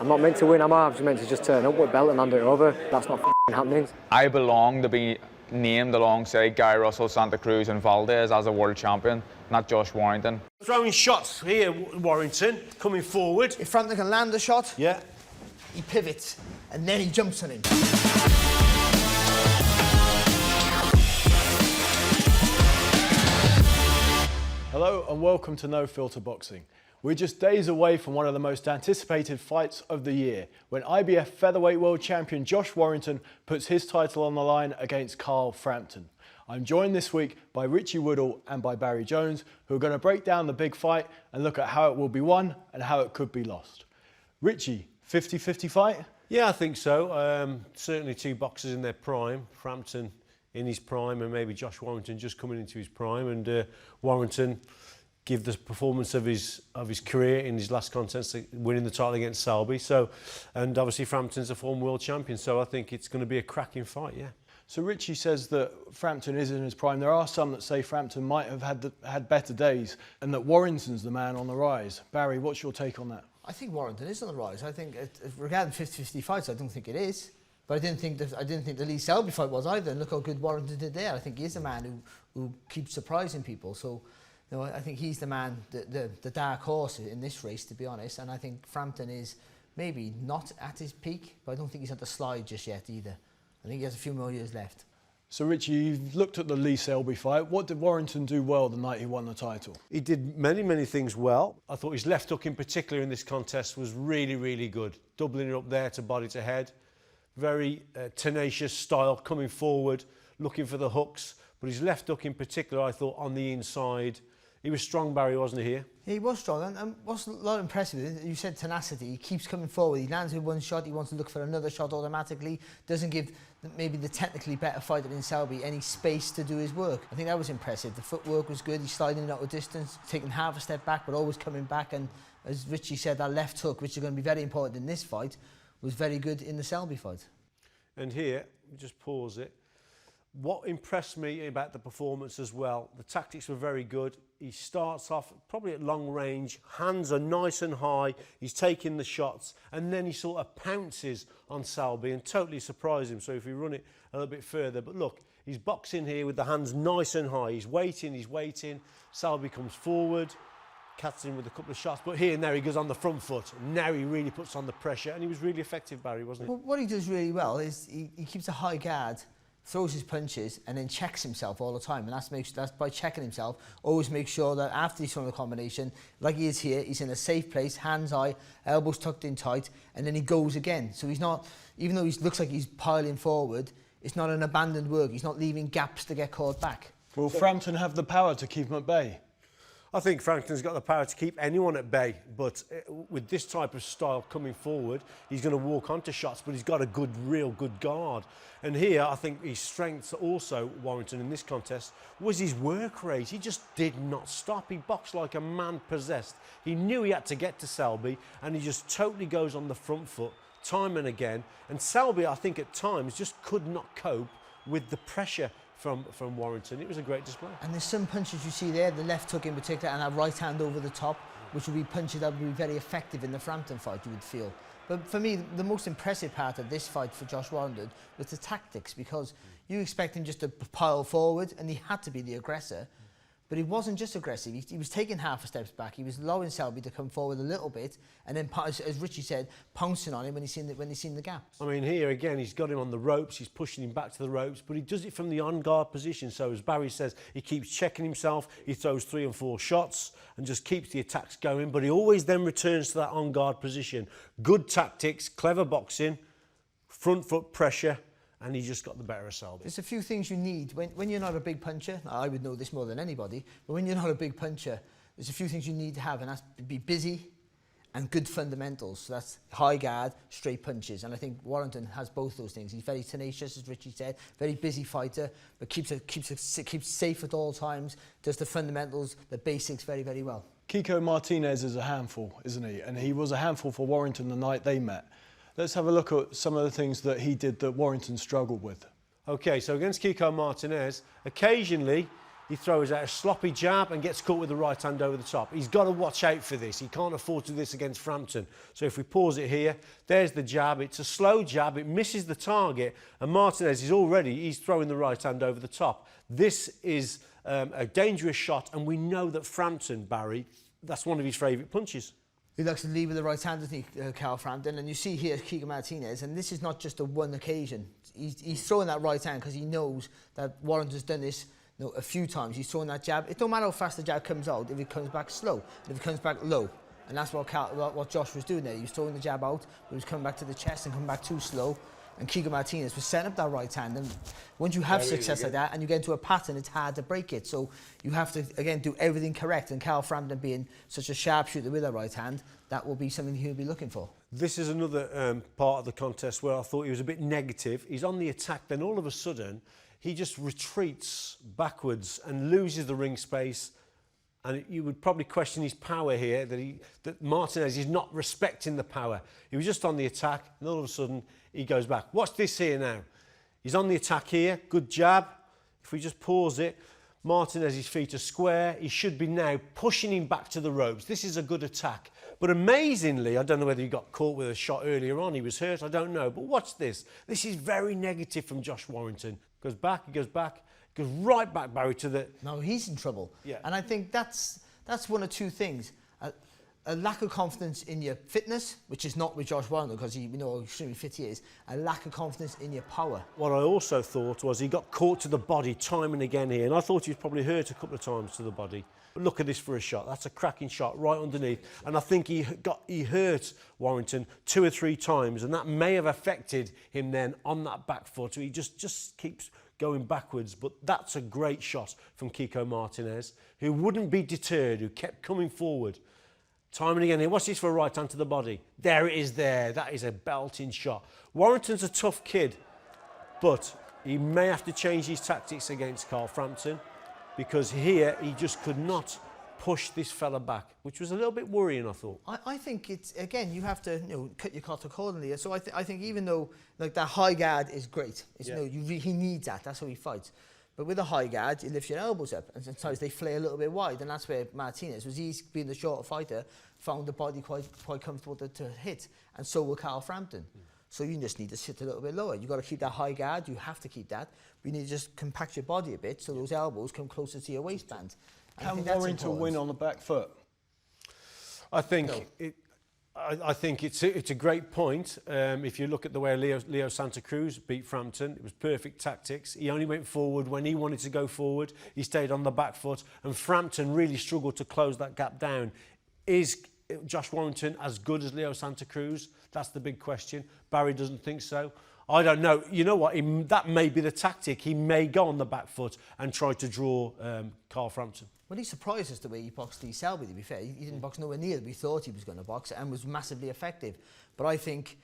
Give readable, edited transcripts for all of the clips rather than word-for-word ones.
I'm not meant to win, am I? I'm just meant to just turn up with belt and hand it over. That's not happening. I belong to be named alongside Guy Russell, Santa Cruz and Valdez as a world champion, not Josh Warrington. Throwing shots here, Warrington, coming forward. If Frampton can land the shot, yeah, he pivots and then he jumps on him. Hello and welcome to No Filter Boxing. We're just days away from one of the most anticipated fights of the year, when IBF featherweight world champion Josh Warrington puts his title on the line against Carl Frampton. I'm joined this week by Richie Woodhall and by Barry Jones, who are going to break down the big fight and look at how it will be won and how it could be lost. Richie, 50-50 fight? Yeah, I think so. Certainly two boxers in their prime. Frampton in his prime and maybe Josh Warrington just coming into his prime, and Warrington give the performance of his career in his last contest, winning the title against Selby. So, and obviously Frampton's a former world champion, so I think it's going to be a cracking fight, yeah. So Richie says that Frampton is in his prime. There are some that say Frampton might have had better days and that Warrington's the man on the rise. Barry, what's your take on that? I think Warrington is on the rise. I think, regarding 50-50 fights, I don't think it is. But I didn't think the Lee Selby fight was either. And look how good Warrington did there. I think he is a man who keeps surprising people. So, you know, I think he's the man, the dark horse in this race, to be honest. And I think Frampton is maybe not at his peak, but I don't think he's at the slide just yet either. I think he has a few more years left. So Richie, you've looked at the Lee Selby fight. What did Warrington do well the night he won the title? He did many things well. I thought his left hook in particular in this contest was really good. Doubling it up there to body to head. Very tenacious style, coming forward, looking for the hooks. But his left hook in particular, I thought, on the inside, he was strong, Barry, wasn't he, here? He was strong, and what's a lot impressive, you said tenacity. He keeps coming forward, he lands with one shot, he wants to look for another shot automatically, doesn't give maybe the technically better fighter than Selby any space to do his work. I think that was impressive. The footwork was good, he's sliding out of distance, taking half a step back, but always coming back, and as Richie said, that left hook, which is going to be very important in this fight, was very good in the Selby fight. And here, just pause it. What impressed me about the performance as well, the tactics were very good. He starts off probably at long range, hands are nice and high, he's taking the shots, and then he sort of pounces on Selby and totally surprised him. So if we run it a little bit further, but look, he's boxing here with the hands nice and high. He's waiting. Selby comes forward, catches him with a couple of shots, but here and there he goes on the front foot. Now he really puts on the pressure, and he was really effective, Barry, wasn't he? Well, what he does really well is he keeps a high guard, throws his punches, and then checks himself all the time. And that's by checking himself, always make sure that after he's thrown the combination, like he is here, he's in a safe place, hands high, elbows tucked in tight, and then he goes again. So he's not, even though he looks like he's piling forward, it's not an abandoned work. He's not leaving gaps to get caught back. Will Frampton have the power to keep him at bay? I think Frampton's got the power to keep anyone at bay, but with this type of style coming forward, he's going to walk onto shots, but he's got a real good guard. And here, I think his strengths also, Warrington, in this contest, was his work rate. He just did not stop. He boxed like a man possessed. He knew he had to get to Selby, and he just totally goes on the front foot, time and again. And Selby, I think, at times, just could not cope with the pressure from Warrington. It was a great display. And there's some punches you see there, the left hook in particular, and that right hand over the top, which would be punches that would be very effective in the Frampton fight, you would feel. But for me, the most impressive part of this fight for Josh Warrington was the tactics, because you expect him just to pile forward, and he had to be the aggressor. But he wasn't just aggressive, he was taking half a step back, he was allowing Selby to come forward a little bit, and then, as Richie said, pouncing on him when he's seen the gaps. I mean, here again, he's got him on the ropes, he's pushing him back to the ropes, but he does it from the on-guard position. So as Barry says, he keeps checking himself, he throws 3 and 4 shots, and just keeps the attacks going, but he always then returns to that on-guard position. Good tactics, clever boxing, front foot pressure, and he just got the better of Selby. There's a few things you need when you're not a big puncher. I would know this more than anybody, but when you're not a big puncher, there's a few things you need to have, and that's be busy and good fundamentals. So that's high guard, straight punches, and I think Warrington has both those things. He's very tenacious, as Richie said, very busy fighter, but keeps safe at all times, does the fundamentals, the basics very well. Kiko Martinez is a handful, isn't he? And he was a handful for Warrington the night they met. Let's have a look at some of the things that he did that Warrington struggled with. OK, so against Kiko Martinez, occasionally he throws out a sloppy jab and gets caught with the right hand over the top. He's got to watch out for this. He can't afford to do this against Frampton. So if we pause it here, there's the jab. It's a slow jab. It misses the target. And Martinez he's throwing the right hand over the top. This is a dangerous shot. And we know that Frampton, Barry, that's one of his favourite punches. He likes to lead with the right hand, doesn't he, Carl Frampton? And you see here Keegan Martinez, and this is not just a one occasion. He's throwing that right hand because he knows that Warrington's done this a few times. He's throwing that jab. It don't matter how fast the jab comes out if it comes back slow, and if it comes back low. And that's what Josh was doing there. He was throwing the jab out, but he was coming back to the chest and coming back too slow. And Keegan Martinez was setting up that right hand. And once you have success like that and you get into a pattern, it's hard to break it. So you have to, again, do everything correct. And Carl Frampton being such a sharpshooter with that right hand, that will be something he'll be looking for. This is another part of the contest where I thought he was a bit negative. He's on the attack, then all of a sudden, he just retreats backwards and loses the ring space. And you would probably question his power here, that Martinez is not respecting the power. He was just on the attack, and all of a sudden, he goes back. Watch this here now. He's on the attack here, good jab. If we just pause it, Martinez's feet are square. He should be now pushing him back to the ropes. This is a good attack. But amazingly, I don't know whether he got caught with a shot earlier on, he was hurt, I don't know. But watch this. This is very negative from Josh Warrington. Goes back, he goes right back, Barry, to the... No, he's in trouble. Yeah. And I think that's one of two things. A lack of confidence in your fitness, which is not with Josh Warrington, because you know how extremely fit he is. A lack of confidence in your power. What I also thought was he got caught to the body time and again here, and I thought he was probably hurt a couple of times to the body. But look at this for a shot. That's a cracking shot right underneath. And I think he hurt Warrington 2 or 3 times, and that may have affected him then on that back foot. He just keeps going backwards. But that's a great shot from Kiko Martinez, who wouldn't be deterred, who kept coming forward. Time and again here. Watch this for a right hand to the body. There it is there. That is a belting shot. Warrington's a tough kid, but he may have to change his tactics against Carl Frampton, because here he just could not push this fella back, which was a little bit worrying, I thought. I think it's, again, you have to cut your cloth accordingly. So I think even though like that high guard is great, it's, he needs that. That's how he fights. But with a high guard, you lift your elbows up, and sometimes they flare a little bit wide, and that's where Martinez, he's being the shorter fighter, found the body quite comfortable to hit, and so will Carl Frampton. So you just need to sit a little bit lower. You've got to keep that high guard, you have to keep that, but you need to just compact your body a bit so those elbows come closer to your waistband. Can Warrington win on the back foot? I think it's a great point. If you look at the way Leo Santa Cruz beat Frampton, it was perfect tactics. He only went forward when he wanted to go forward. He stayed on the back foot, and Frampton really struggled to close that gap down. Is Josh Warrington as good as Leo Santa Cruz? That's the big question. Barry doesn't think so. I don't know. You know what? That may be the tactic. He may go on the back foot and try to draw Carl Frampton. Well, he surprised us the way he boxed Lee Selby, to be fair. He didn't box nowhere near that we thought he was going to box, and was massively effective. But I think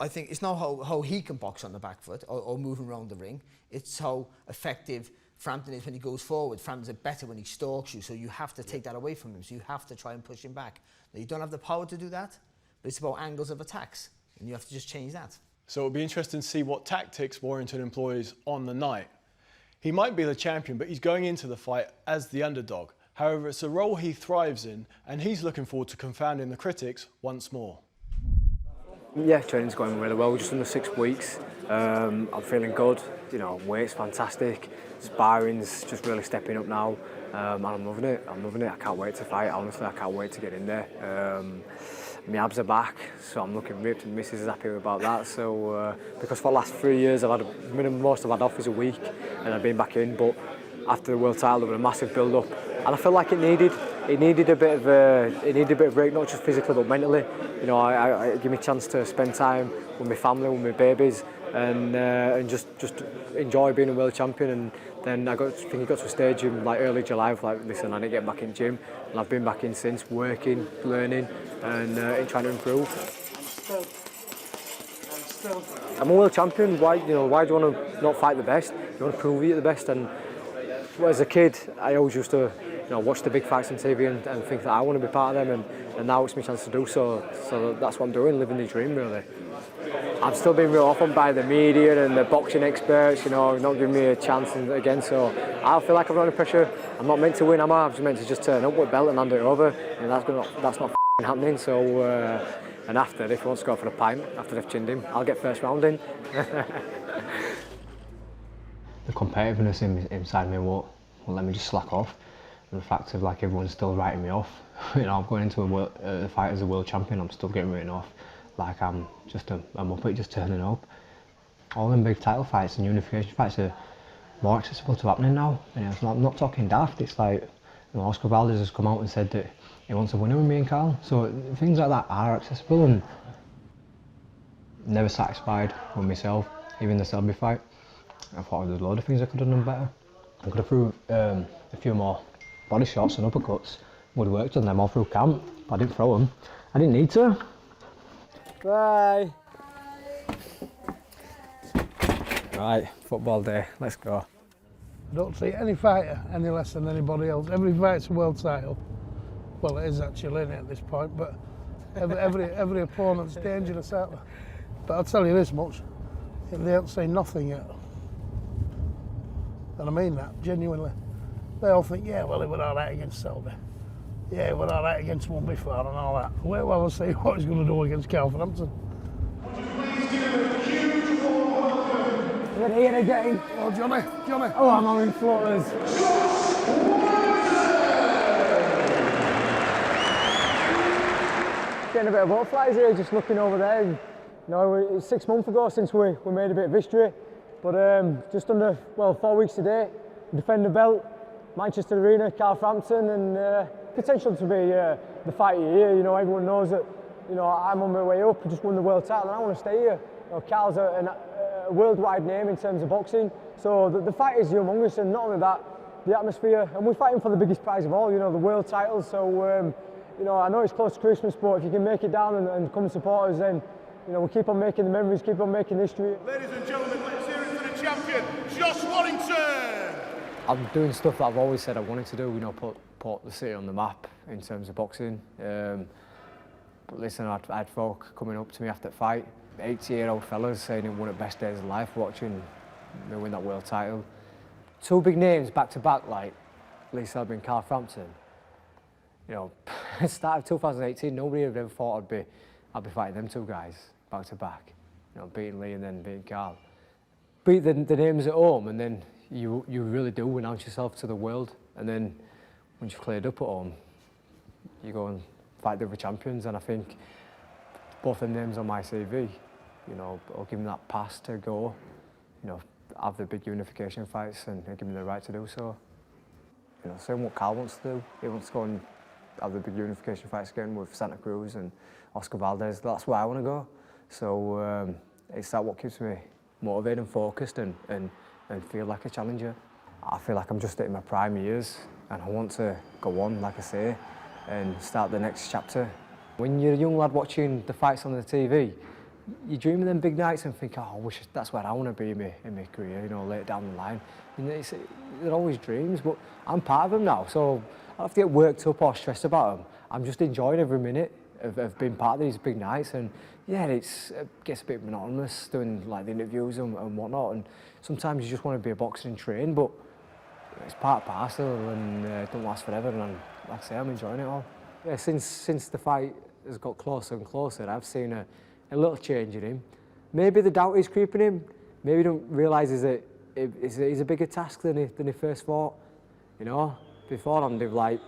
it's not how he can box on the back foot or moving around the ring. It's how effective Frampton is when he goes forward. Frampton's better when he stalks you, so you have to take that away from him. So you have to try and push him back. Now, you don't have the power to do that, but it's about angles of attacks, and you have to just change that. So it'll be interesting to see what tactics Warrington employs on the night. He might be the champion, but he's going into the fight as the underdog. However, it's a role he thrives in, and he's looking forward to confounding the critics once more. Yeah, training's going really well. We're just under 6 weeks. I'm feeling good. You know, weight's fantastic. Sparring's just really stepping up now, and I'm loving it. I can't wait to fight. Honestly, I can't wait to get in there. My abs are back, so I'm looking ripped, and Mrs is happy about that. So, because for the last 3 years, I've had most I've had off is a week, and I've been back in. But after the world title, there was a massive build-up, and I feel like it needed a bit of a break, not just physically but mentally. You know, I give me a chance to spend time with my family, with my babies, and just enjoy being a world champion. And then I think it got to a stage in like early July of like, listen, I need to get back in gym, and I've been back in since, working, learning, and trying to improve. I'm a world champion. Why do you want to not fight the best? You want to prove you're the best. And as a kid, I always used to watch the big fights on TV and think that I want to be part of them, and now it's my chance to do so. So that's what I'm doing, living the dream really. I'm still being real off on by the media and the boxing experts, not giving me a chance again. So I feel like I'm under pressure. I'm not meant to win, am I? I'm just meant to just turn up with a belt and hand it over, and that's not happening. So and after, if he wants to go for a pint, after they've chinned him, I'll get first round in. The competitiveness inside me won't let me just slack off. And the fact of like everyone's still writing me off. I'm going into a fight as a world champion. I'm still getting written off like I'm just a muppet just turning up. All them big title fights and unification fights are more accessible to happening now. I'm not talking daft. It's like Oscar Valdez has come out and said that he wants a winner with me and Carl. So things like that are accessible, and never satisfied with myself. Even the Selby fight, I thought there was a load of things I could have done better. I could have threw a few more body shots and uppercuts. Would have worked on them all through camp, but I didn't throw them. I didn't need to. Bye. Right, football day, let's go. I don't see any fighter any less than anybody else. Every fight's a world title. Well, it is actually, isn't it, at this point, but every opponent's dangerous out there. But I'll tell you this much, they don't say nothing yet. And I mean that, genuinely. They all think, yeah, well, he was all right against Selby. Yeah, he was all right against one before and all that. Wait while I see what he's going to do against Carl Frampton. We're here again. Oh, Johnny. Oh, I'm having floaters. Getting a bit of butterflies here, just looking over there. And, it was 6 months ago since we made a bit of history. But just under, 4 weeks today, defend the belt, Manchester Arena, Carl Frampton, and potential to be the fight of the year. Everyone knows that, I'm on my way up, I just won the world title and I want to stay here. Carl's a worldwide name in terms of boxing, so the fight is humongous, and not only that, the atmosphere, and we're fighting for the biggest prize of all, the world title. So I know it's close to Christmas, but if you can make it down and come support us, then we keep on making the memories, keep on making history. Ladies and gentlemen, let's hear it for the champion, Josh Warrington. I'm doing stuff that I've always said I wanted to do, put the city on the map in terms of boxing. But listen, I had folk coming up to me after the fight, 80-year-old fellas saying it was one of the best days of life watching me win that world title. Two big names back to back like Lee Selby and Carl Frampton. Start of 2018, nobody had ever thought I'd be fighting them two guys back to back. Beating Lee and then beating Carl. Beat the names at home, and then you really do announce yourself to the world. And then once you've cleared up at home, you go and fight the other champions. And I think both them names on my CV, I'll give them that pass to go, have the big unification fights and give them the right to do so. Same what Carl wants to do. He wants to go and have the big unification fights again with Santa Cruz and Oscar Valdez. That's where I want to go. So it's that what keeps me motivated and focused and feel like a challenger. I feel like I'm just in my prime years and I want to go on, like I say, and start the next chapter. When you're a young lad watching the fights on the TV, you dream of them big nights and think, oh, I wish that's where I want to be in my career, later down the line. They're always dreams, but I'm part of them now, so I don't have to get worked up or stressed about them. I'm just enjoying every minute of being part of these big nights, and yeah, it gets a bit monotonous doing like the interviews and whatnot, and sometimes you just want to be a boxer and train, but it's part and parcel and it don't last forever, and like I say, I'm enjoying it all. Yeah, since the fight has got closer and closer, I've seen a little change in him. Maybe the doubt is creeping him. Maybe he don't realise that he's a bigger task than he first thought. Beforehand, they've like,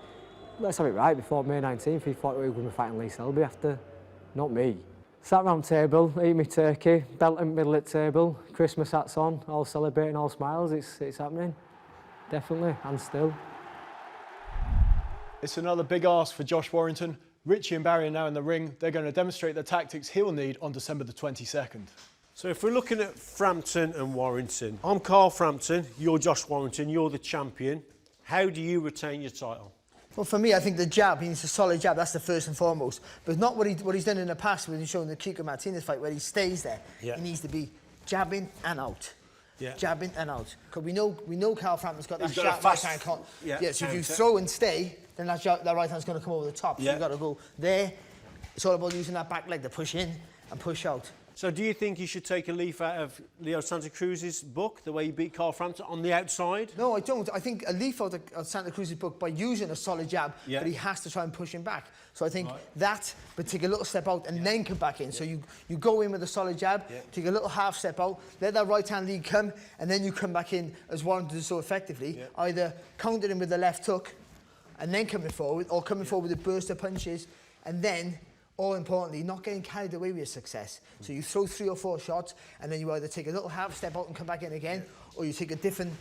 let's have it right, before May 19th, he thought he was going to be fighting Lee Selby after. Not me. Sat round table, eating my turkey, belt in the middle of the table, Christmas hats on, all celebrating, all smiles. It's happening. Definitely, and still. It's another big ask for Josh Warrington. Richie and Barry are now in the ring. They're going to demonstrate the tactics he'll need on December the 22nd. So if we're looking at Frampton and Warrington, I'm Carl Frampton, you're Josh Warrington, you're the champion. How do you retain your title? Well, for me, I think the jab, he needs a solid jab, that's the first and foremost. But not what he's done in the past when he's shown the Kiko Martinez fight where he stays there. Yeah. He needs to be jabbing and out. jab in and out. Because we know Carl Frampton's got that He's got a sharp fast- right hand. yeah, So if you counter. throw and stay, then that right hand's going to come over the top. So Yeah. you've got to go there. It's all about using that back leg to push in and push out. So do you think you should take a leaf out of Leo Santa Cruz's book, the way he beat Carl Frampton on the outside? No, I don't. I think a leaf out of Santa Cruz's book by using a solid jab, but he has to try and push him back. So I think that, but take a little step out and then come back in. So you go in with a solid jab, take a little half step out, let that right hand lead come, and then you come back in as Warrington does so effectively, either counter him with the left hook and then coming forward, or coming forward with a burst of punches, and then, all importantly, not getting carried away with your success. So you throw 3 or 4 shots, and then you either take a little half step out and come back in again, or you take a different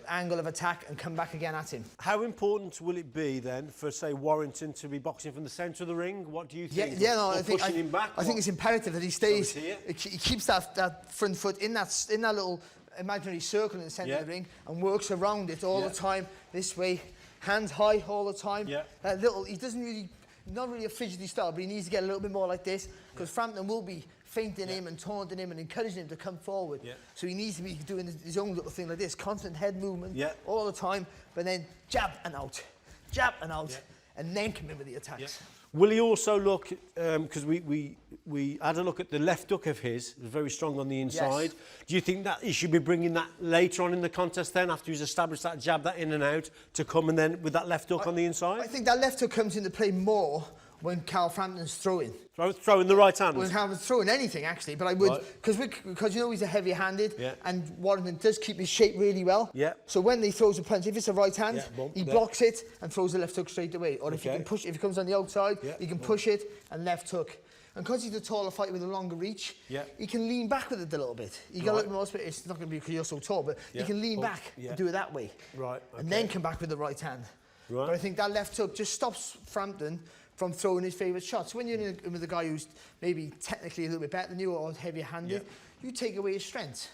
angle of attack and come back again at him. How important will it be then for, say, Warrington to be boxing from the centre of the ring? What do you think? I think pushing him back? I think it's imperative that he stays. So He keeps that front foot in that little imaginary circle in the centre of the ring and works around it all the time. This way, hands high all the time. He doesn't really. Not really a fidgety style, but he needs to get a little bit more like this, because Frampton will be feinting him and taunting him and encouraging him to come forward. So he needs to be doing his own little thing like this, constant head movement all the time, but then jab and out, and then come in with the attacks. Will he also look, because we had a look at the left hook of his, it was very strong on the inside. Do you think that he should be bringing that later on in the contest then, after he's established that jab, that in and out, to come and then with that left hook on the inside? I think that left hook comes into play more when Carl Frampton's throwing. Throwing the right hand? When Frampton's throwing anything, actually, but I would, because you know he's a heavy-handed, and Warrington does keep his shape really well. So when he throws a punch, if it's a right hand, he blocks it and throws the left hook straight away. Or if he can push, if he comes on the outside, he can push it and left hook. And because he's a taller fighter with a longer reach, he can lean back with it a little bit. He got a little more space. It's not going to be because you're so tall, but he can lean back and do it that way. And then come back with the right hand. But I think that left hook just stops Frampton from throwing his favourite shots. When you're in with a guy who's maybe technically a little bit better than you or heavier-handed, you take away his strengths.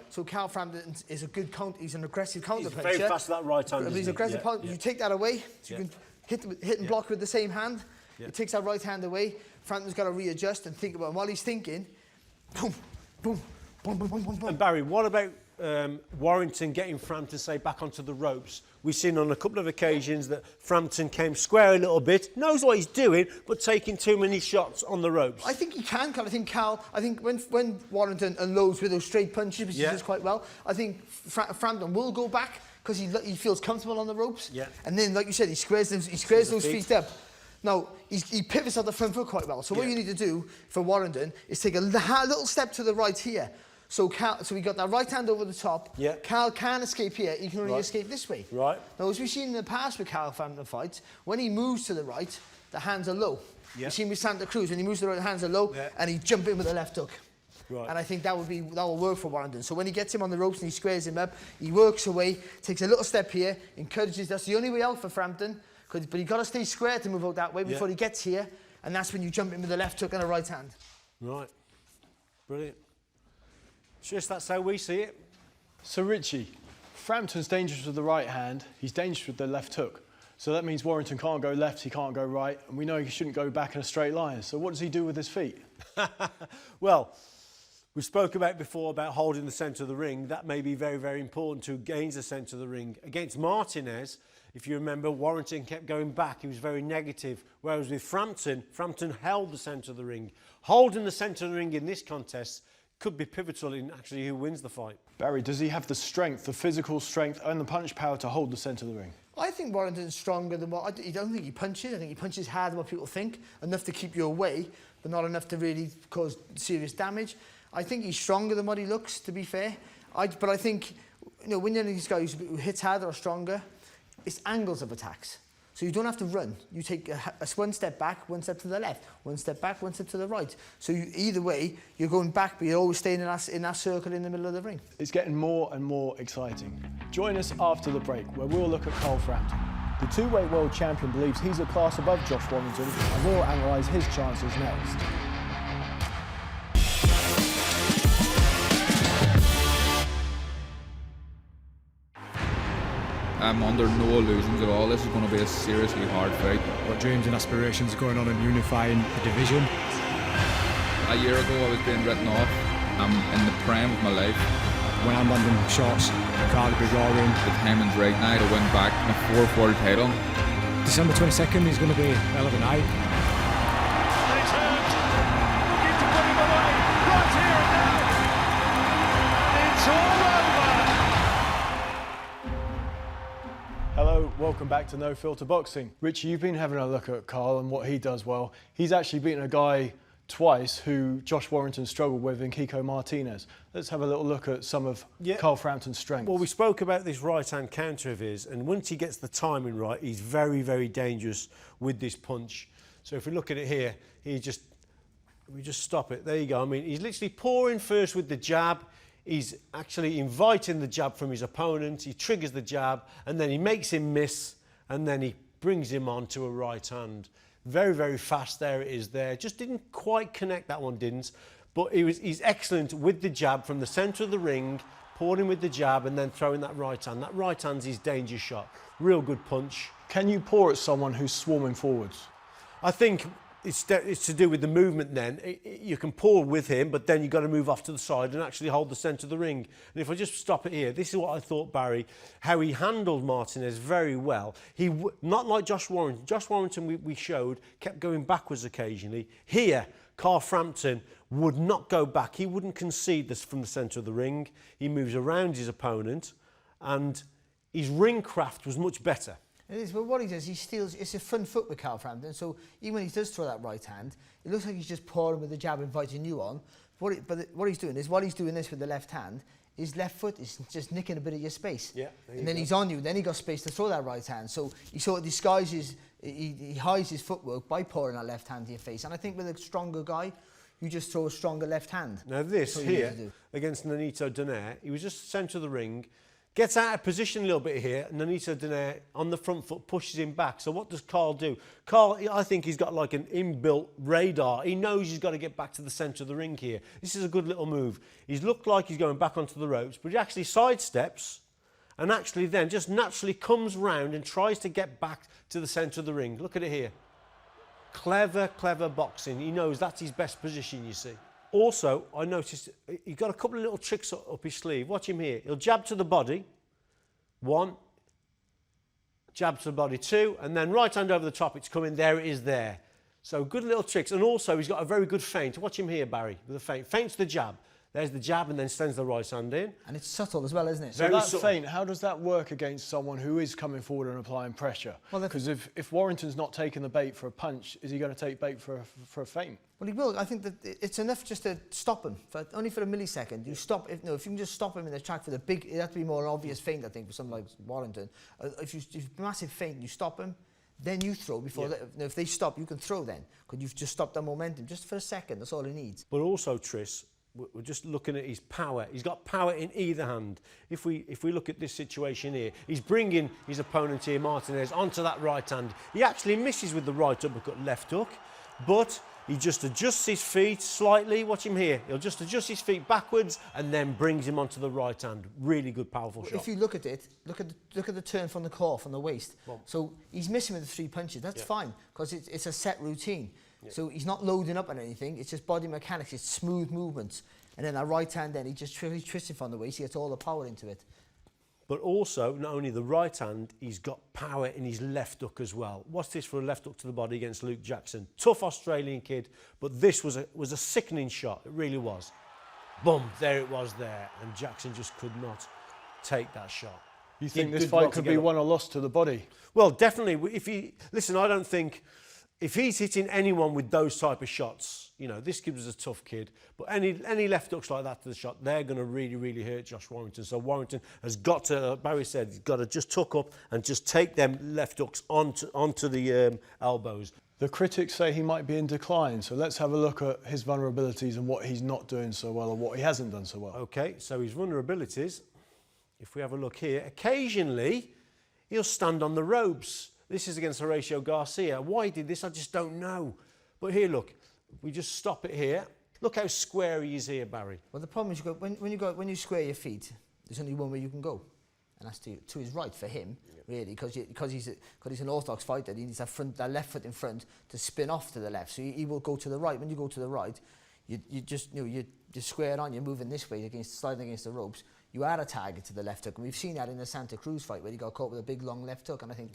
So Carl Frampton is a good he's an aggressive counter puncher. He's very fast with that right hand. He's aggressive puncher. You take that away, so you can hit and block with the same hand. It takes that right hand away. Frampton's got to readjust and think about it. While he's thinking, boom, boom, boom, boom, boom, boom, boom. And Barry, what about Warrington getting Frampton, say, back onto the ropes? We've seen on a couple of occasions that Frampton came square a little bit, knows what he's doing, but taking too many shots on the ropes. I think he can, Carl. I think when Warrington unloads with those straight punches, which he does quite well, I think Frampton will go back because he feels comfortable on the ropes. And then, like you said, he squares those feet up. Now, he pivots out the front foot quite well. So what you need to do for Warrington is take a little step to the right here. So we got that right hand over the top. Carl can't escape here. He can only escape this way. Now, as we've seen in the past with Carl Frampton fights, when he moves to the right, the hands are low. You've seen with Santa Cruz, when he moves to the right, the hands are low, and he jump in with the left hook. And I think that will work for Warrington. So when he gets him on the ropes and he squares him up, he works away, takes a little step here, encourages. That's the only way out for Frampton. But you've got to stay square to move out that way before he gets here, and that's when you jump in with the left hook and a right hand. Brilliant. Just that's how we see it. So Richie, Frampton's dangerous with the right hand, he's dangerous with the left hook. So that means Warrington can't go left, he can't go right, and we know he shouldn't go back in a straight line. So what does he do with his feet? Well, we spoke about before about holding the centre of the ring. That may be very, very important to gain the centre of the ring. Against Martinez, if you remember, Warrington kept going back. He was very negative. Whereas with Frampton held the centre of the ring. Holding the centre of the ring in this contest could be pivotal in actually who wins the fight. Barry, does he have the strength, the physical strength and the punch power to hold the centre of the ring? I think Warrington's stronger than what... I don't think he punches. I think he punches harder than what people think. Enough to keep you away, but not enough to really cause serious damage. I think he's stronger than what he looks, to be fair. But I think, when you're these guys who hits harder or stronger, it's angles of attacks. So you don't have to run. You take a one step back, one step to the left, one step back, one step to the right. So either way, you're going back, but you're always staying in that circle in the middle of the ring. It's getting more and more exciting. Join us after the break, where we'll look at Carl Frampton. The two-weight world champion believes he's a class above Josh Warrington, and we'll analyse his chances next. I'm under no illusions at all. This is going to be a seriously hard fight. What dreams and aspirations are going on in unifying the division? A year ago I was being written off. I'm in the prime of my life. when I'm landing shots, the crowd will be roaring. With Hammond's right now to win back a fourth world title. December 22nd is going to be a hell of a night. And it's hurt. Looking to put him away. Right here and now. And it's all over. Hello, welcome back to No Filter Boxing. Richie, you've been having a look at Carl and what he does well. He's actually beaten a guy twice who Josh Warrington struggled with in Kiko Martinez. Let's have a little look at some of Carl Frampton's strengths. Well, we spoke about this right-hand counter of his, and once he gets the timing right, he's very, very dangerous with this punch. So if we look at it here, we just stop it. There you go. I mean, he's literally pouring first with the jab. He's actually inviting the jab from his opponent. He triggers the jab, and then he makes him miss, and then he brings him on to a right hand. Very, very fast. There it is there. Just didn't quite connect, that one didn't. But he's excellent with the jab from the centre of the ring, pouring with the jab and then throwing that right hand. That right hand's his danger shot. Real good punch. Can you pour at someone who's swarming forwards? I think it's to do with the movement then. You can pour with him, but then you've got to move off to the side and actually hold the centre of the ring. And if I just stop it here, this is what I thought, Barry, how he handled Martinez very well. Not like Josh Warrington. Josh Warrington, we showed, kept going backwards occasionally. Here, Carl Frampton would not go back. He wouldn't concede this from the centre of the ring. He moves around his opponent, and his ring craft was much better. It is, but what he does, he steals, it's a front foot with Carl Frampton, so even when he does throw that right hand, it looks like he's just pouring with the jab, inviting you on. But what he's doing is, while he's doing this with the left hand, his left foot is just nicking a bit of your space. Yeah, and then he's on you, then he got space to throw that right hand. So he sort of disguises, he hides his footwork by pouring that left hand to your face. And I think with a stronger guy, you just throw a stronger left hand. Now this here, against Nonito Donaire, he was just centre of the ring, gets out of position a little bit here, and Nonito Donaire on the front foot pushes him back. So what does Carl do? Carl, I think he's got like an inbuilt radar. He knows he's got to get back to the centre of the ring here. This is a good little move. He's looked like he's going back onto the ropes, but he actually sidesteps and actually then just naturally comes round and tries to get back to the centre of the ring. Look at it here. Clever, clever boxing. He knows that's his best position, you see. Also, I noticed he's got a couple of little tricks up his sleeve. Watch him here. He'll jab to the body. 1. Jab to the body. 2. And then right hand over the top. It's coming. There it is there. So good little tricks. And also, he's got a very good feint. Watch him here, Barry, with a feint. Feints the jab. There's the jab and then sends the right hand in. And it's subtle as well, isn't it? So that feint, how does that work against someone who is coming forward and applying pressure? Because if Warrington's not taking the bait for a punch, is he going to take bait for a feint? Well, he will. I think that it's enough just to stop him, only for a millisecond. You stop, if you can just stop him in the track for the big, it'd have to be more an obvious feint, I think, for someone like Warrington. If you massive feint, you stop him, then you throw before. Yeah. If they stop, you can throw then, because you've just stopped their momentum just for a second. That's all he needs. But also, Tris, we're just looking at his power. He's got power in either hand. If we look at this situation here, he's bringing his opponent here, Martinez, onto that right hand. He actually misses with the right uppercut, left hook, but he just adjusts his feet slightly. Watch him here. He'll just adjust his feet backwards and then brings him onto the right hand. Really good, powerful shot. If you look at it, look at the turn from the core, from the waist. So he's missing with the 3 punches. That's fine, because it's a set routine. So he's not loading up on anything, it's just body mechanics, it's smooth movements. And then that right hand then, he just twists it from the waist, he gets all the power into it. But also, not only the right hand, he's got power in his left hook as well. What's this for a left hook to the body against Luke Jackson? Tough Australian kid, but this was a sickening shot, it really was. Boom, there it was there, and Jackson just could not take that shot. You think this fight could be won or lost to the body? Well, definitely. Listen, I don't think... If he's hitting anyone with those type of shots, you know, this kid was a tough kid, but any left hooks like that to the shot, they're going to really, really hurt Josh Warrington. So Warrington has got to, like Barry said, he's got to just tuck up and just take them left hooks onto the elbows. The critics say he might be in decline, so let's have a look at his vulnerabilities and what he's not doing so well or what he hasn't done so well. OK, so his vulnerabilities, if we have a look here, occasionally he'll stand on the ropes. This is against Horatio Garcia. Why he did this, I just don't know. But here, look, we just stop it here. Look how square he is here, Barry. Well, the problem is when you square your feet, there's only one way you can go, and that's to his right for him, really, because he's an orthodox fighter. He needs that left foot in front to spin off to the left. So he will go to the right. When you go to the right, you just, you're squared on, you're moving this way, sliding against the ropes. You are a target to the left hook, and we've seen that in the Santa Cruz fight where he got caught with a big long left hook, and I think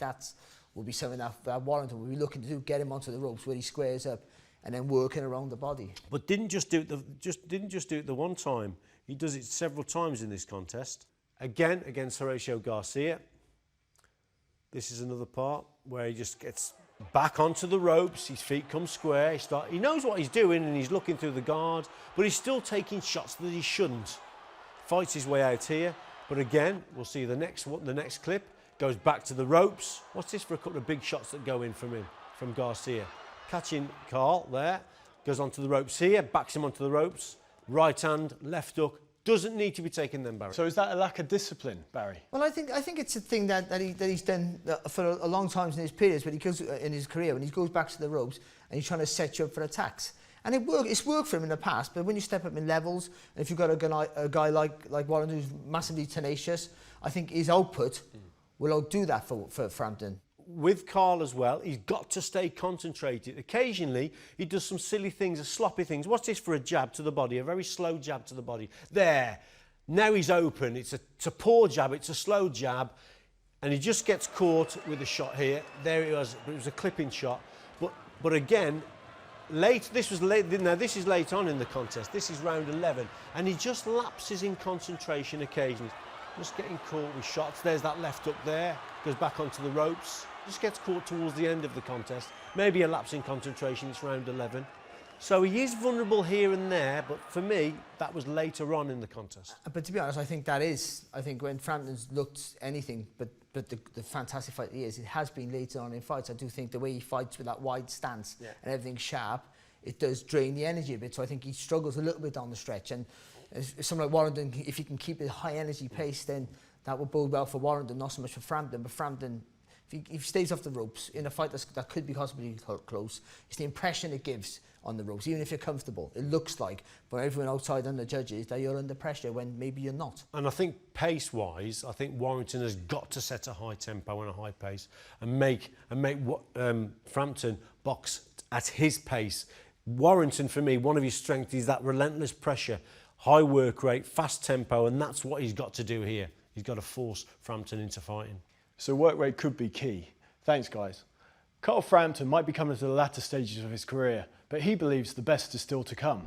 will be something that Warrington will be looking to do, get him onto the ropes where he squares up and then working around the body. But didn't just do it the one time. He does it several times in this contest. Again, against Horatio Garcia. This is another part where he just gets back onto the ropes, his feet come square, he knows what he's doing and he's looking through the guard, but he's still taking shots that he shouldn't. Fights his way out here, but again, we'll see the next clip, goes back to the ropes. What's this for a couple of big shots that go in from him, from Garcia? Catching Carl there, goes onto the ropes here, backs him onto the ropes, right hand, left hook, doesn't need to be taken then, Barry. So is that a lack of discipline, Barry? Well, I think it's a thing that he's done for a long time in his periods, but he goes in his career when he goes back to the ropes and he's trying to set you up for attacks. And it's worked for him in the past, but when you step up in levels, and if you've got a guy like Warren who's massively tenacious, I think his output will outdo that for Frampton. With Carl as well, he's got to stay concentrated. Occasionally, he does some silly things, sloppy things. What's this for a jab to the body, a very slow jab to the body? There. Now he's open. It's a poor jab, it's a slow jab, and he just gets caught with a shot here. There it was. It was a clipping shot. But again, this is late on in the contest. This is round 11, and he just lapses in concentration occasionally. Just getting caught with shots. There's that left hook there. Goes back onto the ropes. Just gets caught towards the end of the contest. Maybe a lapse in concentration. It's round 11. So he is vulnerable here and there, but for me, that was later on in the contest. But to be honest, I think when Frampton's looked anything but the fantastic fight he is, it has been later on in fights. I do think the way he fights with that wide stance and everything sharp, it does drain the energy a bit. So I think he struggles a little bit down the stretch. And someone like Warrington, if he can keep a high energy pace, then that would bode well for Warrington, not so much for Frampton. But Frampton, if he stays off the ropes in a fight that could be possibly close, it's the impression it gives on the ropes. Even if you're comfortable, it looks like for everyone outside and the judges that you're under pressure when maybe you're not. And I think pace-wise, I think Warrington has got to set a high tempo and a high pace and make Frampton box at his pace. Warrington, for me, one of his strengths is that relentless pressure, high work rate, fast tempo, and that's what he's got to do here. He's got to force Frampton into fighting. So work rate could be key. Thanks, guys. Carl Frampton might be coming to the latter stages of his career, but he believes the best is still to come.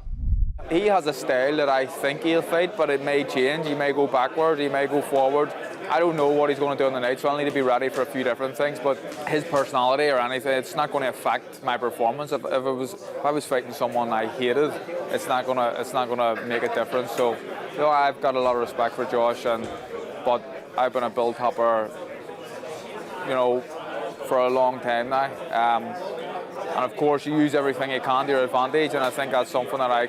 He has a style that I think he'll fight, but it may change. He may go backwards, he may go forward. I don't know what he's going to do on the night, so I'll need to be ready for a few different things. But his personality or anything, it's not going to affect my performance. If I was fighting someone I hated, it's not going to make a difference. So, I've got a lot of respect for Josh, but I've been a Bill Tupper, for a long time now. And of course, you use everything you can to your advantage, and I think that's something that I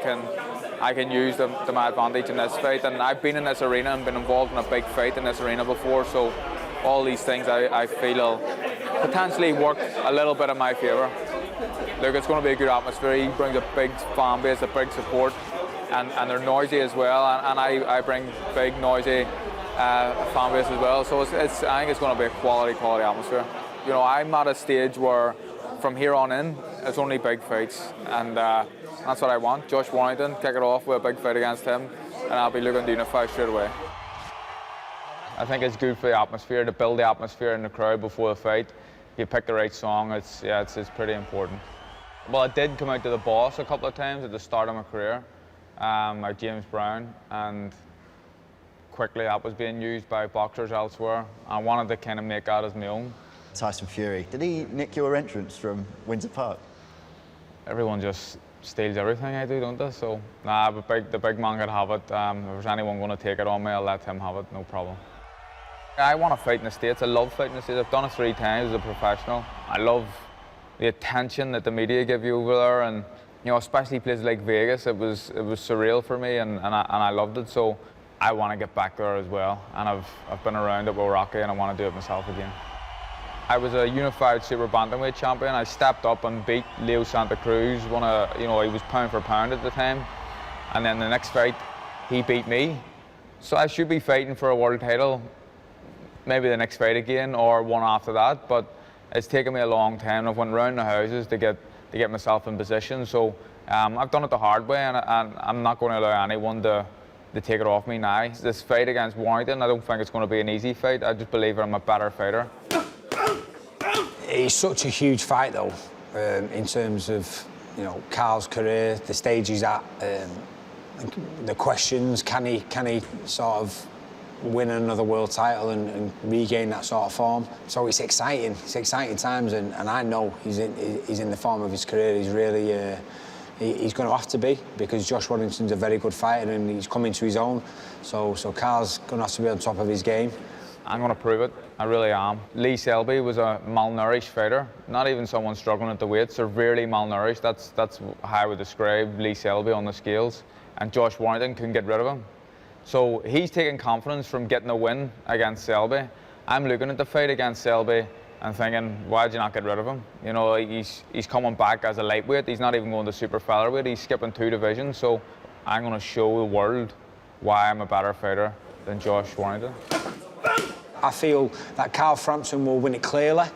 can use to my advantage in this fight. And I've been in this arena and been involved in a big fight in this arena before, so all these things I feel will potentially work a little bit in my favour. Look, it's going to be a good atmosphere. He brings a big fan base, a big support, and they're noisy as well. And I bring big, noisy fan base as well. So I think it's going to be a quality atmosphere. I'm at a stage where from here on in, it's only big fights, and that's what I want. Josh Warrington, kick it off with a big fight against him, and I'll be looking to unify straight away. I think it's good for the atmosphere, to build the atmosphere in the crowd before the fight. You pick the right song, it's pretty important. Well, I did come out to the boss a couple of times at the start of my career, like James Brown, and quickly that was being used by boxers elsewhere. I wanted to kind of make that as my own. Tyson Fury, did he nick your entrance from Windsor Park? Everyone just steals everything I do, don't they? So, nah, the big man could have it. If there's anyone going to take it on me, I'll let him have it, no problem. I want to fight in the States. I love fighting in the States. I've done it 3 times as a professional. I love the attention that the media give you over there, and especially places like Vegas. It was surreal for me, and I loved it. So I want to get back there as well. And I've been around it with Rocky, and I want to do it myself again. I was a unified super bantamweight champion. I stepped up and beat Leo Santa Cruz. He was pound for pound at the time. And then the next fight, he beat me. So I should be fighting for a world title, maybe the next fight again or one after that. But it's taken me a long time. I've went round the houses to get myself in position. So I've done it the hard way, and I'm not going to allow anyone to take it off me now. This fight against Warrington, I don't think it's going to be an easy fight. I just believe I'm a better fighter. It's such a huge fight, though, in terms of, you know, Carl's career, the stage he's at, the questions. Can he sort of win another world title and regain that sort of form? So it's exciting. It's exciting times, and I know he's in the form of his career. He's really he's going to have to be, because Josh Warrington's a very good fighter and he's coming to his own. So Carl's going to have to be on top of his game. I'm going to prove it. I really am. Lee Selby was a malnourished fighter, not even someone struggling at the weight, severely malnourished. That's how I would describe Lee Selby on the scales. And Josh Warrington couldn't get rid of him. So he's taking confidence from getting a win against Selby. I'm looking at the fight against Selby and thinking, why did you not get rid of him? You know, he's coming back as a lightweight. He's not even going to super featherweight. He's skipping 2 divisions. So I'm going to show the world why I'm a better fighter than Josh Warrington. I feel that Carl Frampton will win it clearly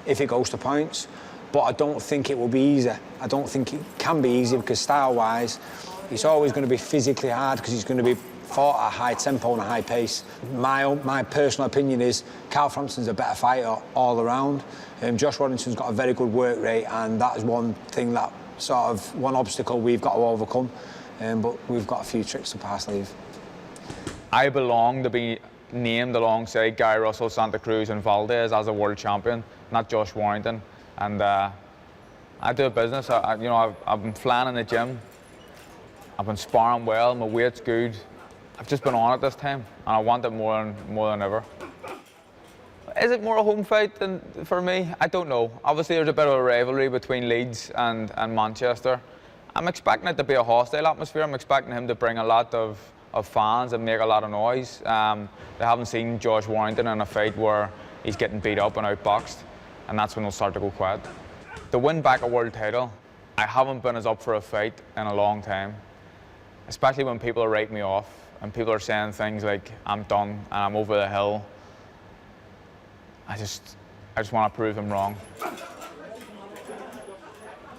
if it goes to points, but I don't think it will be easy. I don't think it can be easy, because style-wise, it's always going to be physically hard, because he's going to be fought at a high tempo and a high pace. My personal opinion is Carl Frampton's a better fighter all around. Josh Warrington's got a very good work rate, and that is one thing, that sort of one obstacle we've got to overcome. But we've got a few tricks up our sleeve. I belong to be named alongside Guy Russell, Santa Cruz and Valdez as a world champion, not Josh Warrington. And I do a business. You know, I've been flying in the gym. I've been sparring well. My weight's good. I've just been on it this time, and I want it more than ever. Is it more a home fight than for me? I don't know. Obviously, there's a bit of a rivalry between Leeds and Manchester. I'm expecting it to be a hostile atmosphere. I'm expecting him to bring a lot of fans and make a lot of noise. They haven't seen Josh Warrington in a fight where he's getting beat up and outboxed, and that's when he'll start to go quiet. To win back a world title, I haven't been as up for a fight in a long time, especially when people are writing me off and people are saying things like, I'm done and I'm over the hill. I just want to prove them wrong.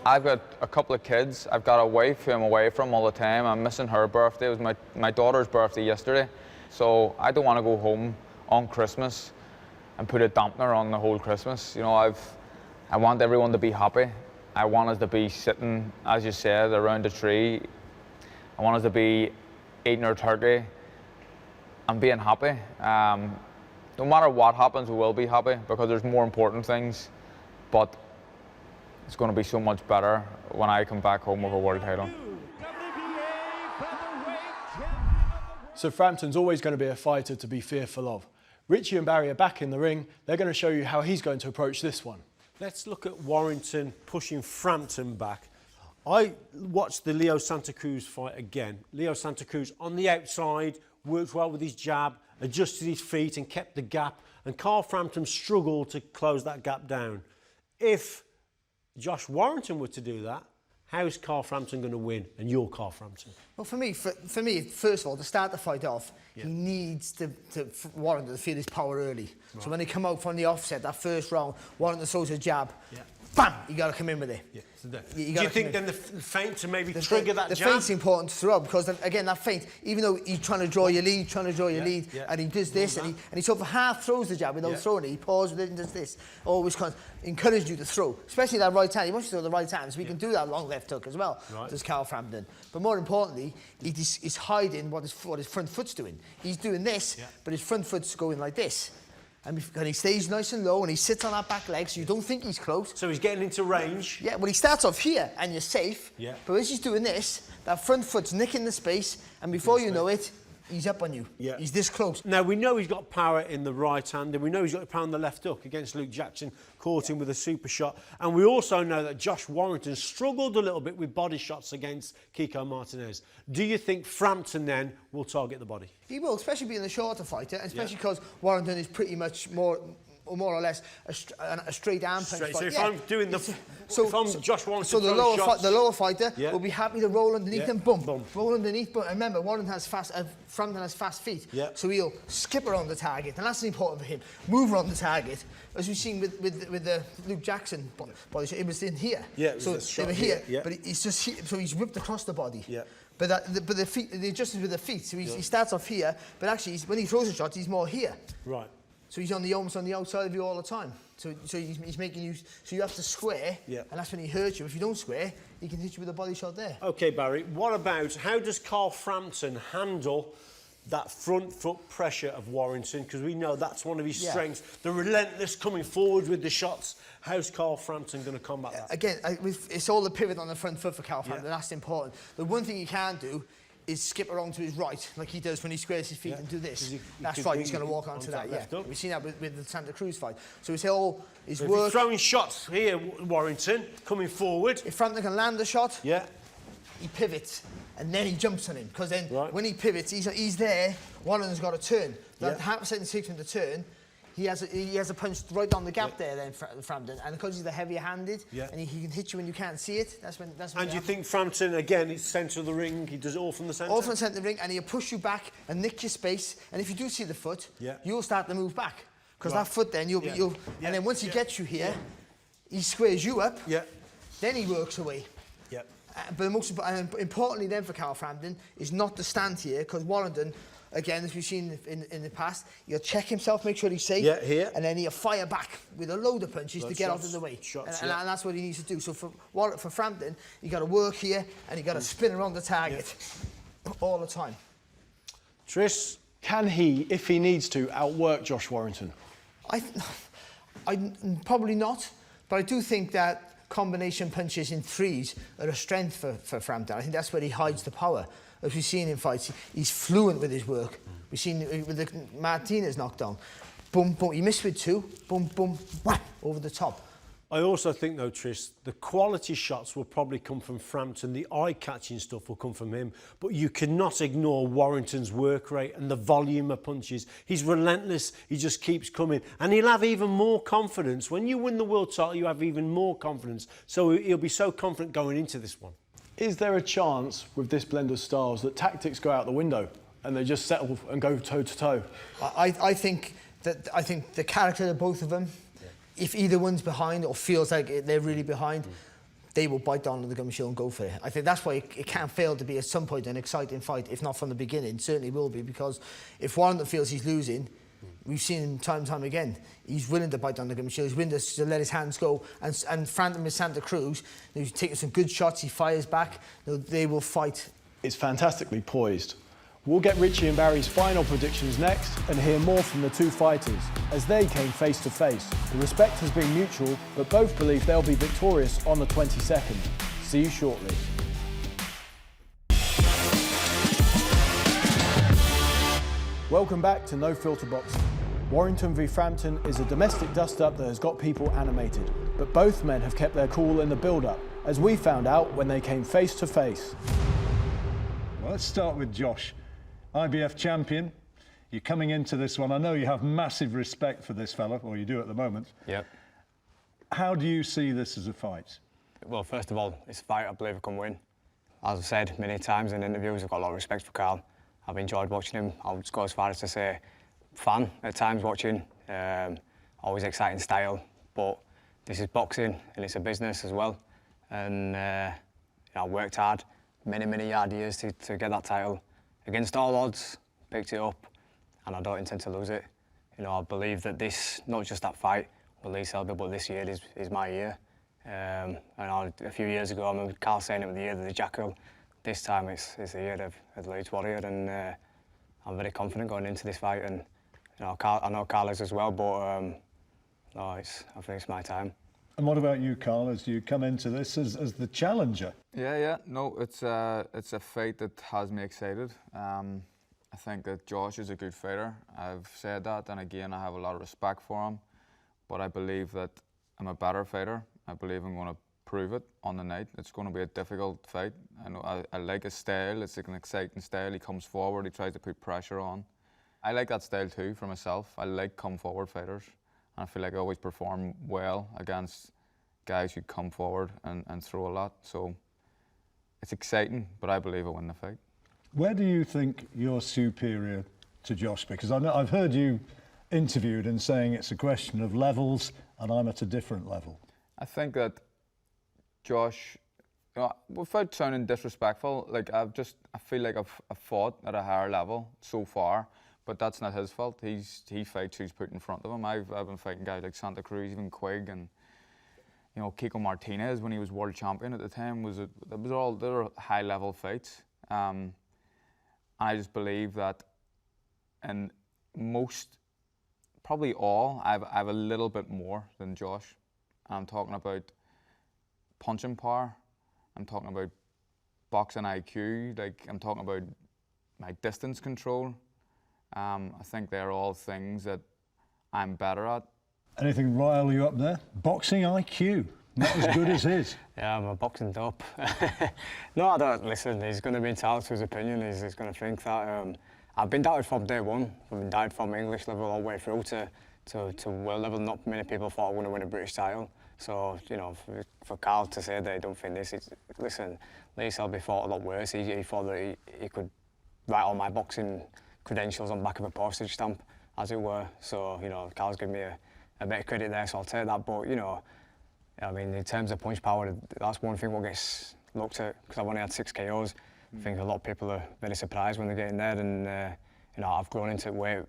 I've got a couple of kids. I've got a wife who I'm away from all the time. I'm missing her birthday. It was my daughter's birthday yesterday. So I don't want to go home on Christmas and put a dampener on the whole Christmas. You know, I want everyone to be happy. I want us to be sitting, as you said, around a tree. I want us to be eating our turkey and being happy. No matter what happens, we will be happy, because there's more important things. But it's going to be so much better when I come back home with a world title. So Frampton's always going to be a fighter to be fearful of. Richie and Barry are back in the ring. They're going to show you how he's going to approach this one. Let's look at Warrington pushing Frampton back. I watched the Leo Santa Cruz fight again. Leo Santa Cruz on the outside, worked well with his jab, adjusted his feet and kept the gap, and Carl Frampton struggled to close that gap down. If Josh Warrington were to do that, how's Carl Frampton going to win? And you're Carl Frampton. Well, for me, first of all, to start the fight off, he needs for Warrington to feel his power early. Right. So when they come out from the offset, that first round, Warrington throws a jab, bam, you got to come in with it. Yeah. So do you think then the feint to maybe trigger that jab? The feint's important throughout, because again, that feint, even though he's trying to draw your lead, and he does this, and he sort of half throws the jab without throwing it. He pauses with it and does this. Always kind of encourage you to throw, especially that right hand. He wants you to throw the right hand, so we can do that long left hook as well. Right. Does Carl Frampton. But more importantly, he's hiding what his front foot's doing. He's doing this, but his front foot's going like this. And he stays nice and low, and he sits on that back leg, so you don't think he's close. So he's getting into range. Yeah, well, he starts off here, and you're safe. Yeah. But as he's doing this, that front foot's nicking the space, and before you know it, he's up on you. Yeah. He's this close. Now, we know he's got power in the right hand, and we know he's got power in the left hook against Luke Jackson, caught him with a super shot. And we also know that Josh Warrington struggled a little bit with body shots against Kiko Martinez. Do you think Frampton then will target the body? He will, especially being a shorter fighter, and especially because Warrington is pretty much more more or less a straight arm punch fight. So if I'm doing if I'm Josh Warrington, so the lower fighter will be happy to roll underneath and boom, roll underneath. But remember, Warrington has Frampton has fast feet, so he'll skip around the target, and that's important for him. Move around the target, as we've seen with the Luke Jackson body shot. It was in here, so they were here, but he's just so he's whipped across the body. But the feet, the adjustments with the feet. So he starts off here, but actually when he throws a shot, he's more here. Right. So he's almost on the outside of you all the time. So he's making you. So you have to square, and that's when he hurts you. If you don't square, he can hit you with a body shot there. Okay, Barry. What about how does Carl Frampton handle that front foot pressure of Warrington? Because we know that's one of his strengths. The relentless coming forward with the shots. How's Carl Frampton going to combat that? Again, it's all the pivot on the front foot for Carl Frampton. That's important. The one thing he can do is skip around to his right, like he does when he squares his feet and do this. That's right, he's going to walk onto that, We've seen that with the Santa Cruz fight. So it's all his work. If he's throwing shots here, Warrington, coming forward. If Frampton can land the shot, he pivots, and then he jumps on him. Because then when he pivots, he's there, Warrington's got to turn. That half a second takes him to turn. He has a punch right down the gap there, then Frampton, and because he's the heavier-handed, and he can hit you when you can't see it. That's when. And do you think Frampton again? It's centre of the ring. He does it all from the centre. All from the centre of the ring, and he'll push you back and nick your space. And if you do see the foot, you'll start to move back because that foot then you'll and then once he gets you here, he squares you up. Then he works away. But the most importantly then for Carl Frampton is not to stand here because Warrington. Again, as we've seen in the past, he'll check himself, make sure he's safe, and then he'll fire back with a load of punches to get out of the way. And that's what he needs to do. So for Frampton, you got to work here and you got to spin around the target all the time. Tris, can he, if he needs to, outwork Josh Warrington? I probably not, but I do think that combination punches in threes are a strength for Frampton. I think that's where he hides the power. As we've seen in fights, he's fluent with his work. We've seen with the Martinez knockdown. Boom, boom, he missed with two. Boom, boom, wham, over the top. I also think, though, Tris, the quality shots will probably come from Frampton. The eye-catching stuff will come from him. But you cannot ignore Warrington's work rate and the volume of punches. He's relentless. He just keeps coming. And he'll have even more confidence. When you win the world title, you have even more confidence. So he'll be so confident going into this one. Is there a chance with this blend of styles that tactics go out the window and they just settle and go toe-to-toe? I think the character of both of them, if either one's behind or feels like they're really behind, they will bite down on the gum shield and go for it. I think that's why it can't fail to be at some point an exciting fight, if not from the beginning. It certainly will be, because if Warrington feels he's losing, we've seen him time and time again. He's willing to bite down the gum shield. He's willing to let his hands go. And Frampton with Santa Cruz, he's taking some good shots. He fires back. They will fight. It's fantastically poised. We'll get Richie and Barry's final predictions next and hear more from the two fighters as they came face to face. The respect has been mutual, but both believe they'll be victorious on the 22nd. See you shortly. Welcome back to No Filter Boxing. Warrington v Frampton is a domestic dust-up that has got people animated, but both men have kept their cool in the build-up, as we found out when they came face to face. Well, let's start with Josh, IBF champion. You're coming into this one. I know you have massive respect for this fella, or you do at the moment. Yep. How do you see this as a fight? Well, first of all, it's a fight I believe I can win. As I've said many times in interviews, I've got a lot of respect for Carl. I've enjoyed watching him. I would go as far as to say fan at times watching. Always exciting style, but this is boxing and it's a business as well. And I worked hard, many hard years to get that title. Against all odds, picked it up, and I don't intend to lose it. You know, I believe that this, not just that fight with Lee Selby, but this year is my year. And a few years ago, I remember Carl saying it was the year of the Jackal. This time it's the year of the Leeds Warrior, and I'm very confident going into this fight. And you know, I know Carl is as well, but no, I think it's my time. And what about you, Carl, as you come into this as the challenger? Yeah. No, it's a fight that has me excited. I think that Josh is a good fighter. I've said that, and again, I have a lot of respect for him. But I believe that I'm a better fighter. I believe I'm going to prove it on the night. It's going to be a difficult fight. I know I like his style. It's an exciting style. He comes forward. He tries to put pressure on. I like that style too for myself. I like come forward fighters. And I feel like I always perform well against guys who come forward and throw a lot. So it's exciting, but I believe I win the fight. Where do you think you're superior to Josh? Because I've heard you interviewed and saying it's a question of levels and I'm at a different level. I think that Josh, without sounding disrespectful, like I feel like I've fought at a higher level so far, but that's not his fault. He fights who's put in front of him. I've been fighting guys like Santa Cruz, even Quigg, and Kiko Martinez when he was world champion at the time. They were high level fights. I just believe that in most, probably all, I have a little bit more than Josh. I'm talking about punching power. I'm talking about boxing IQ. Like I'm talking about my distance control. I think they're all things that I'm better at. Anything rile you up there? Boxing IQ, not as good as his. Yeah, I'm a boxing top. No, I don't. Listen, he's going to be entitled to his opinion. He's going to think that. I've been doubted from day one. I've been doubted from English level all the way through to world level. Not many people thought I was going to win a British title. So, for Carl to say that he don't think this, listen, Lee Selby thought a lot worse. He thought that he could write all my boxing credentials on the back of a postage stamp, as it were. So, Carl's given me a bit of credit there, so I'll take that. But, I mean, in terms of punch power, that's one thing what gets looked at, because I've only had 6 KOs. I think a lot of people are very surprised when they get in there, and I've grown into weight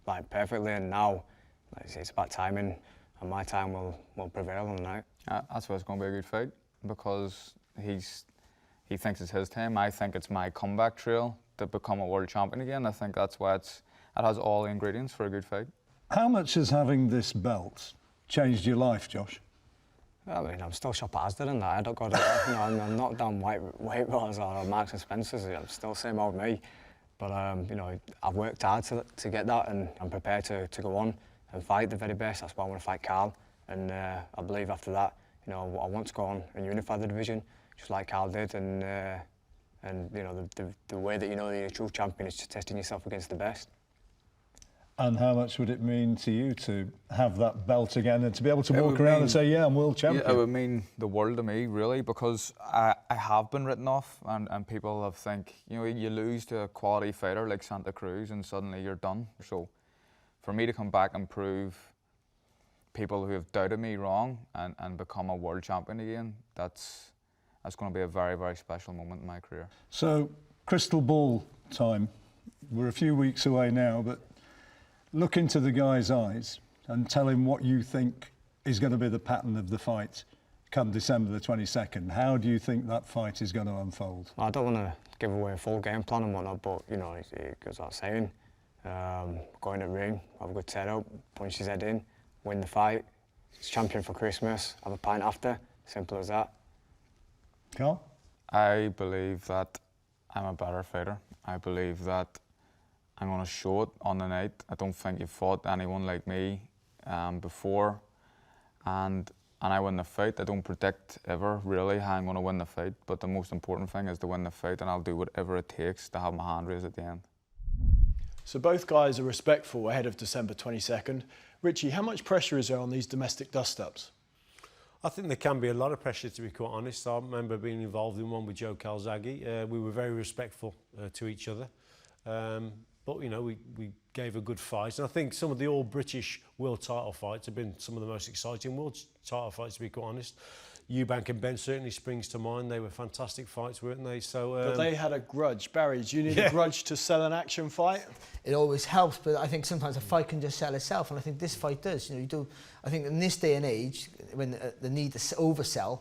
like perfectly, and now it's about timing, and my time will prevail on the night. That's why it's going to be a good fight, because he thinks it's his time. I think it's my comeback trail to become a world champion again. I think that's why it has all the ingredients for a good fight. How much has having this belt changed your life, Josh? I mean, I'm still shop at Asda and that. I don't got I'm not down Weight Watchers or Marks and Spencers. I'm still same old me. But I've worked hard to get that, and I'm prepared to go on and fight the very best. That's why I want to fight Carl, and I believe after that, I want to go on and unify the division, just like Carl did. And the way that you're a true champion is just testing yourself against the best. And how much would it mean to you to have that belt again and to be able to walk around and say, yeah, I'm world champion? Yeah, it would mean the world to me, really, because I have been written off, and people have think, you lose to a quality fighter like Santa Cruz and suddenly you're done. So for me to come back and prove people who have doubted me wrong and become a world champion again, that's going to be a very, very special moment in my career. So, crystal ball time. We're a few weeks away now, but look into the guy's eyes and tell him what you think is going to be the pattern of the fight come December the 22nd. How do you think that fight is going to unfold? Well, I don't want to give away a full game plan and whatnot, but it goes without saying. Go in the ring, have a good setup, punch his head in, win the fight, champion for Christmas, have a pint after, simple as that. Carl? I believe that I'm a better fighter. I believe that I'm going to show it on the night. I don't think you've fought anyone like me before, and I win the fight. I don't predict ever really how I'm going to win the fight, but the most important thing is to win the fight, and I'll do whatever it takes to have my hand raised at the end. So both guys are respectful ahead of December 22nd. Richie, how much pressure is there on these domestic dust-ups? I think there can be a lot of pressure, to be quite honest. I remember being involved in one with Joe Calzaghe. We were very respectful to each other. But, we gave a good fight. And I think some of the all-British world title fights have been some of the most exciting world title fights, to be quite honest. Eubank and Ben certainly springs to mind. They were fantastic fights, weren't they? So, but they had a grudge. Barry, do you need a grudge to sell an action fight? It always helps, but I think sometimes a fight can just sell itself, and I think this fight does. I think in this day and age, when the need to oversell,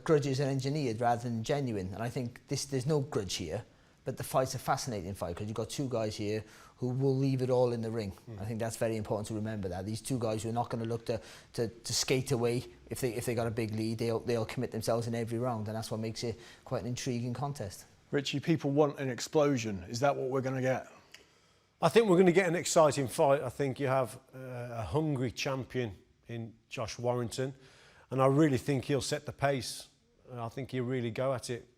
grudges are engineered rather than genuine. And I think there's no grudge here. But the fight's a fascinating fight because you've got 2 guys here who will leave it all in the ring. I think that's very important to remember that. These 2 guys who are not going to look to skate away if they got a big lead. They'll commit themselves in every round, and that's what makes it quite an intriguing contest. Richie, people want an explosion. Is that what we're going to get? I think we're going to get an exciting fight. I think you have a hungry champion in Josh Warrington, and I really think he'll set the pace. I think he'll really go at it.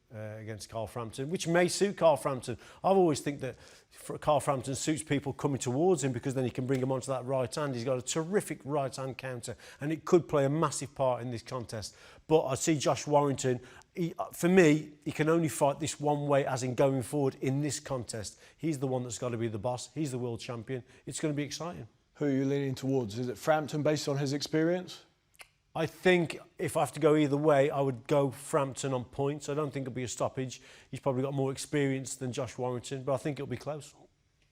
against Carl Frampton, which may suit Carl Frampton. I've always think that Carl Frampton suits people coming towards him because then he can bring them onto that right hand. He's got a terrific right hand counter and it could play a massive part in this contest. But I see Josh Warrington, for me, he can only fight this one way, as in going forward in this contest. He's the one that's got to be the boss. He's the world champion. It's going to be exciting. Who are you leaning towards? Is it Frampton based on his experience? I think if I have to go either way, I would go Frampton on points. I don't think it'll be a stoppage. He's probably got more experience than Josh Warrington, but I think it'll be close.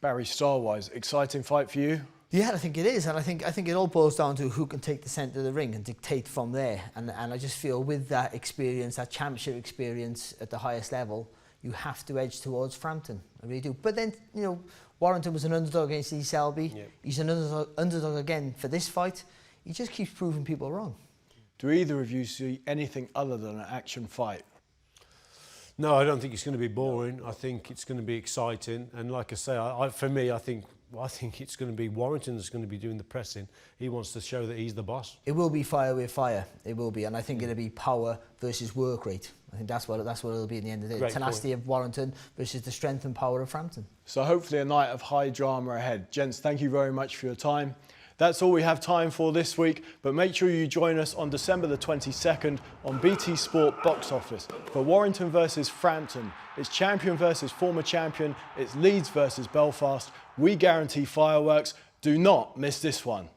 Barry, style-wise, exciting fight for you? Yeah, I think it is, and I think it all boils down to who can take the centre of the ring and dictate from there. And I just feel with that experience, that championship experience at the highest level, you have to edge towards Frampton. I really do. But then, you know, Warrington was an underdog against Lee Selby. Yep. He's an underdog again for this fight. He just keeps proving people wrong. Do either of you see anything other than an action fight? No, I don't think it's going to be boring. I think it's going to be exciting. And like I say, for me, I think it's going to be Warrington that's going to be doing the pressing. He wants to show that he's the boss. It will be fire with fire. It will be, and I think it'll be power versus work rate. I think that's what it'll be at the end of the day. The tenacity of Warrington versus the strength and power of Frampton. So hopefully a night of high drama ahead. Gents, thank you very much for your time. That's all we have time for this week, but make sure you join us on December the 22nd on BT Sport Box Office for Warrington versus Frampton. It's champion versus former champion. It's Leeds versus Belfast. We guarantee fireworks. Do not miss this one.